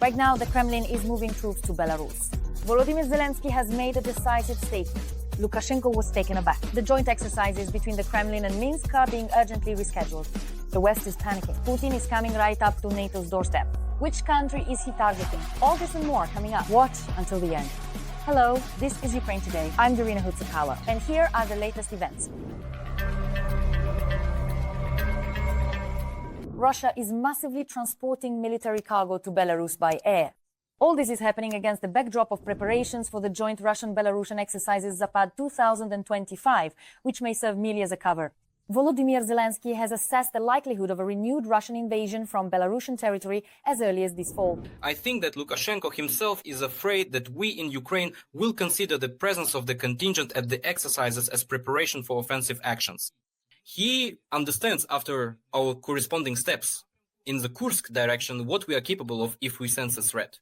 Right now, the Kremlin is moving troops to Belarus. Volodymyr Zelenskyy has made a decisive statement. Lukashenko was taken aback. The joint exercises between the Kremlin and Minsk are being urgently rescheduled. The West is panicking. Putin is coming right up to NATO's doorstep. Which country is he targeting? All this and more coming up. Watch until the end. Hello, this is Ukraine Today. I'm Darina Hutsakala, and here are the latest events. Russia is massively transporting military cargo to Belarus by air. All this is happening against the backdrop of preparations for the joint Russian-Belarusian exercises Zapad 2025, which may serve merely as a cover. Volodymyr Zelenskyy has assessed the likelihood of a renewed Russian invasion from Belarusian territory as early as this fall. I think that Lukashenko himself is afraid that we in Ukraine will consider the presence of the contingent at the exercises as preparation for offensive actions. He understands after our corresponding steps in the Kursk direction what we are capable of if we sense a threat.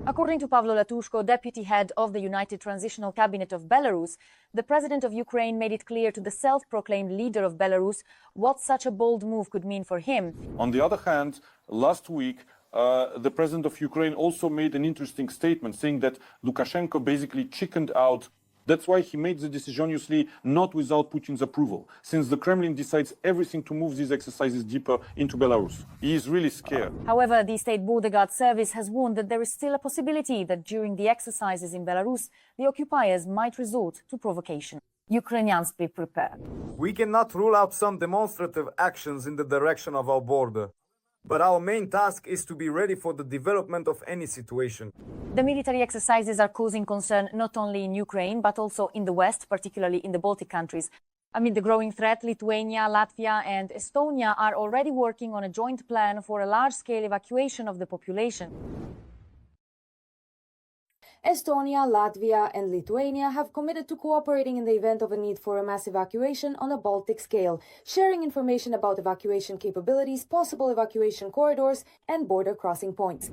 According to Pavlo Latushko, deputy head of the United Transitional Cabinet of Belarus, the president of Ukraine made it clear to the self-proclaimed leader of Belarus what such a bold move could mean for him. On the other hand, last week, the president of Ukraine also made an interesting statement saying that Lukashenko basically chickened out. That's why he made the decision, obviously, not without Putin's approval, since the Kremlin decides everything to move these exercises deeper into Belarus. He is really scared. However, the State Border Guard Service has warned that there is still a possibility that during the exercises in Belarus, the occupiers might resort to provocation. Ukrainians be prepared. We cannot rule out some demonstrative actions in the direction of our border. But our main task is to be ready for the development of any situation. The military exercises are causing concern not only in Ukraine, but also in the West, particularly in the Baltic countries. Amid the growing threat, Lithuania, Latvia and Estonia are already working on a joint plan for a large-scale evacuation of the population. Estonia, Latvia and Lithuania have committed to cooperating in the event of a need for a mass evacuation on a Baltic scale, sharing information about evacuation capabilities, possible evacuation corridors and border crossing points.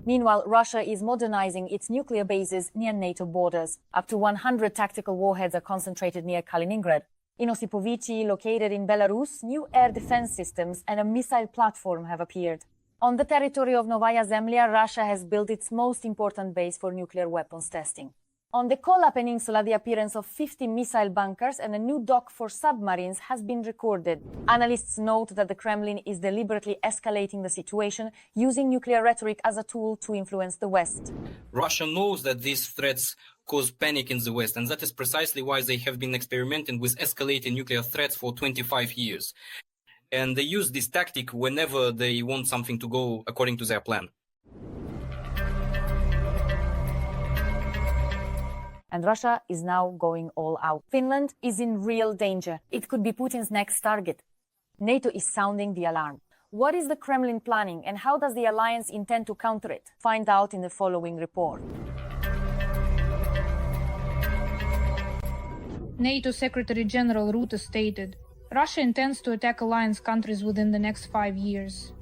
Meanwhile, Russia is modernizing its nuclear bases near NATO borders. Up to 100 tactical warheads are concentrated near Kaliningrad. In Osipovichi, located in Belarus, new air defense systems and a missile platform have appeared. On the territory of Novaya Zemlya, Russia has built its most important base for nuclear weapons testing. On the Kola Peninsula, the appearance of 50 missile bunkers and a new dock for submarines has been recorded. Analysts note that the Kremlin is deliberately escalating the situation, using nuclear rhetoric as a tool to influence the West. Russia knows that these threats cause panic in the West, and that is precisely why they have been experimenting with escalating nuclear threats for 25 years. And they use this tactic whenever they want something to go according to their plan. And Russia is now going all out. Finland is in real danger. It could be Putin's next target. NATO is sounding the alarm. What is the Kremlin planning and how does the alliance intend to counter it? Find out in the following report. NATO Secretary General Rutte stated, Russia intends to attack alliance countries within the next 5 years.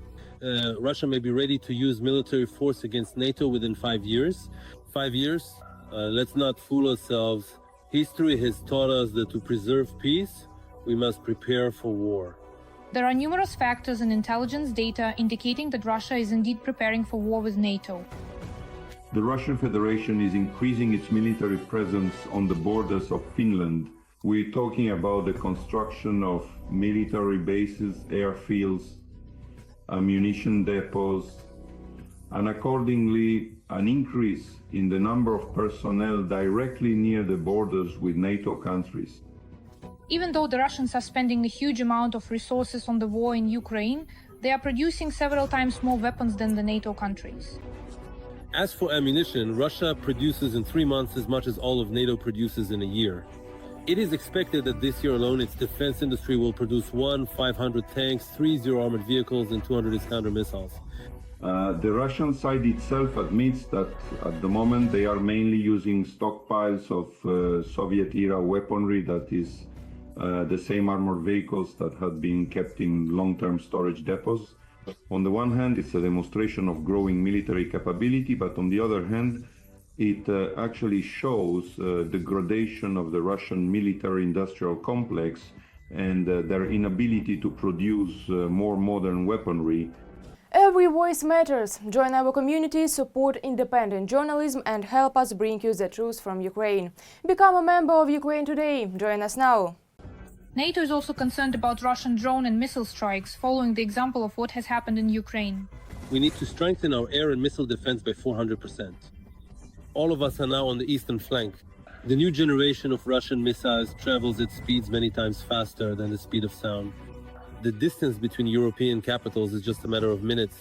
Russia may be ready to use military force against NATO within 5 years. 5 years? Let's not fool ourselves. History has taught us that to preserve peace, we must prepare for war. There are numerous factors and intelligence data indicating that Russia is indeed preparing for war with NATO. The Russian Federation is increasing its military presence on the borders of Finland. We're talking about the construction of military bases, airfields, ammunition depots, and accordingly an increase in the number of personnel directly near the borders with NATO countries. Even though the Russians are spending a huge amount of resources on the war in Ukraine, they are producing several times more weapons than the NATO countries. As for ammunition, Russia produces in 3 months as much as all of NATO produces in a year. It is expected that this year alone, its defense industry will produce 500 tanks, 3 zero-armored vehicles, and 200 counter-missiles. The Russian side itself admits that at the moment they are mainly using stockpiles of Soviet-era weaponry, that is the same armored vehicles that had been kept in long-term storage depots. On the one hand, it's a demonstration of growing military capability, but on the other hand, it actually shows the gradation of the Russian military-industrial complex and their inability to produce more modern weaponry. Every voice matters. Join our community, support independent journalism and help us bring you the truth from Ukraine. Become a member of Ukraine Today. Join us now. NATO is also concerned about Russian drone and missile strikes, following the example of what has happened in Ukraine. We need to strengthen our air and missile defense by 400%. All of us are now on the eastern flank. The new generation of Russian missiles travels at speeds many times faster than the speed of sound. The distance between European capitals is just a matter of minutes.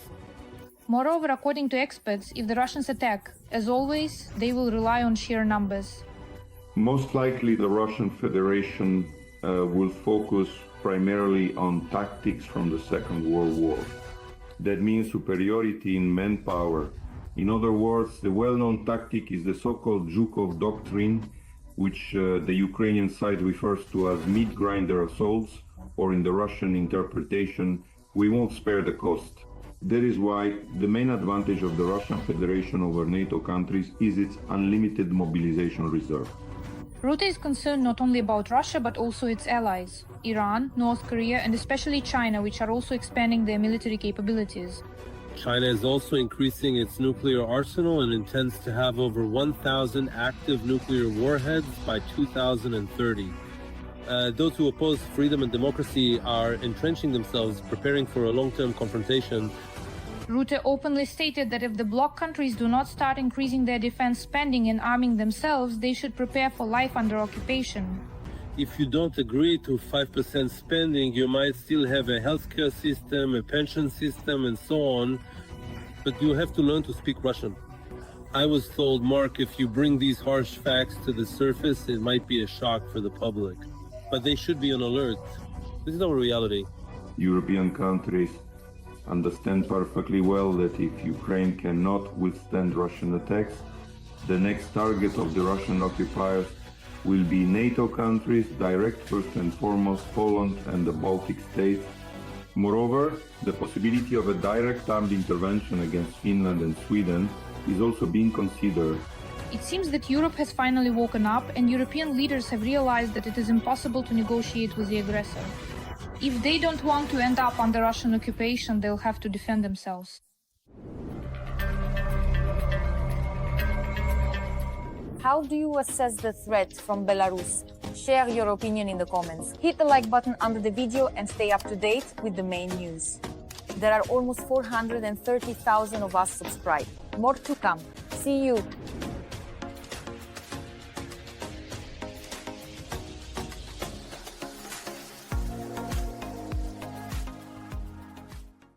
Moreover, according to experts, if the Russians attack, as always, they will rely on sheer numbers. Most likely the Russian Federation will focus primarily on tactics from the Second World War. That means superiority in manpower. In other words, the well-known tactic is the so-called Zhukov doctrine, which the Ukrainian side refers to as meat grinder assaults, or in the Russian interpretation, we won't spare the cost. That is why the main advantage of the Russian Federation over NATO countries is its unlimited mobilization reserve. Rutte is concerned not only about Russia but also its allies, Iran, North Korea and especially China, which are also expanding their military capabilities. China is also increasing its nuclear arsenal and intends to have over 1,000 active nuclear warheads by 2030. Those who oppose freedom and democracy are entrenching themselves, preparing for a long-term confrontation. Rutte openly stated that if the bloc countries do not start increasing their defense spending and arming themselves, they should prepare for life under occupation. If you don't agree to 5% spending, you might still have a healthcare system, a pension system, and so on, but you have to learn to speak Russian. I was told, Mark, if you bring these harsh facts to the surface, it might be a shock for the public. But they should be on alert. This is our reality. European countries understand perfectly well that if Ukraine cannot withstand Russian attacks, the next target of the Russian occupiers will be NATO countries, direct first and foremost Poland and the Baltic states. Moreover, the possibility of a direct armed intervention against Finland and Sweden is also being considered. It seems that Europe has finally woken up and European leaders have realized that it is impossible to negotiate with the aggressor. If they don't want to end up under Russian occupation, they'll have to defend themselves. How do you assess the threat from Belarus? Share your opinion in the comments. Hit the like button under the video and stay up to date with the main news. There are almost 430,000 of us subscribed. More to come. See you.